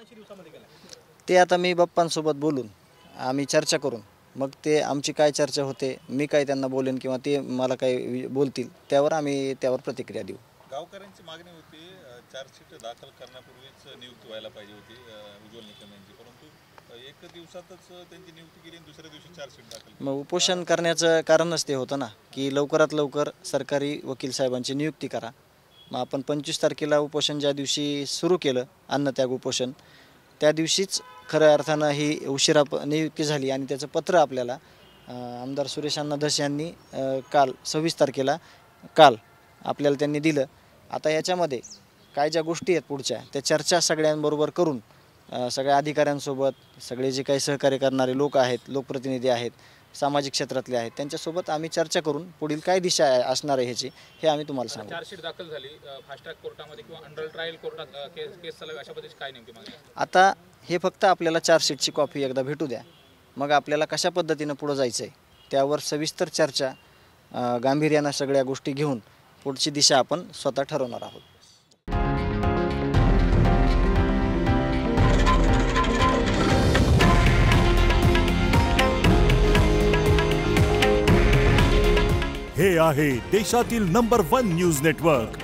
80 दिवसामध्ये केला? ते आता मी बाप्पांसोबत बोलून आम्ही चर्चा करून मग ते आमची काय चर्चा होते, मी काय त्यांना बोलेन किंवा ते मला काय बोलतील त्यावर आम्ही त्यावर प्रतिक्रिया देऊ. गावकऱ्यांची मागणी होती चार्जशीट दाखल करण्यापूर्वीच नियुक्ती व्हायला पाहिजे होती उज्ज्वल निकम यांची, परंतु एक दिवसातच त्यांची नियुक्ती केली आणि दुसऱ्या दिवशी चार्जशीट दाखल. मग उपोषण करण्याचं कारणच ते होतं ना की लवकरात लवकर सरकारी वकील साहेबांची नियुक्ती करा. मग आपण 25 तारखेला उपोषण ज्या दिवशी सुरू केलं अन्नत्याग उपोषण, त्या दिवशीच खऱ्या अर्थानं ही उशिरा नियुक्ती झाली आणि त्याचं पत्र आपल्याला आमदार सुरेश अण्णा धस यांनी काल 26 तारखेला काल आपल्याला त्यांनी दिलं. आता याच्यामध्ये काय ज्या गोष्टी आहेत पुढच्या त्या चर्चा सगळ्यांबरोबर करून सगळ्या अधिकाऱ्यांसोबत सगळे जे काही सहकार्य करणारे लोक आहेत, लोकप्रतिनिधी आहेत, सामाजिक क्षेत्रातले आहेत, त्यांच्यासोबत आम्ही चर्चा करून पुढील काय दिशा असणार आहे ह्याची हे आम्ही तुम्हाला सांगू. चार्जशीट दाखल झाली फास्ट ट्रॅक कोर्टामध्ये किंवा अंडर ट्रायल कोर्टात केस चालू अशा पद्धतीची काय नेमकी मागणी? आता हे फक्त आपल्याला चार्जशीटची कॉपी एकदा भेटू द्या, मग आपल्याला कशा पद्धतीनं पुढं जायचं आहे त्यावर सविस्तर चर्चा गांभीर्यानं सगळ्या गोष्टी घेऊन पुढची दिशा आपण स्वतः ठरवणार आहोत. हे आहे देशातील नंबर 1 न्यूज नेटवर्क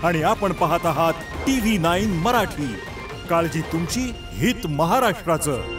आणि आपण पाहत आहात TV9 मराठी. काळजी तुमची, हित महाराष्ट्राचं.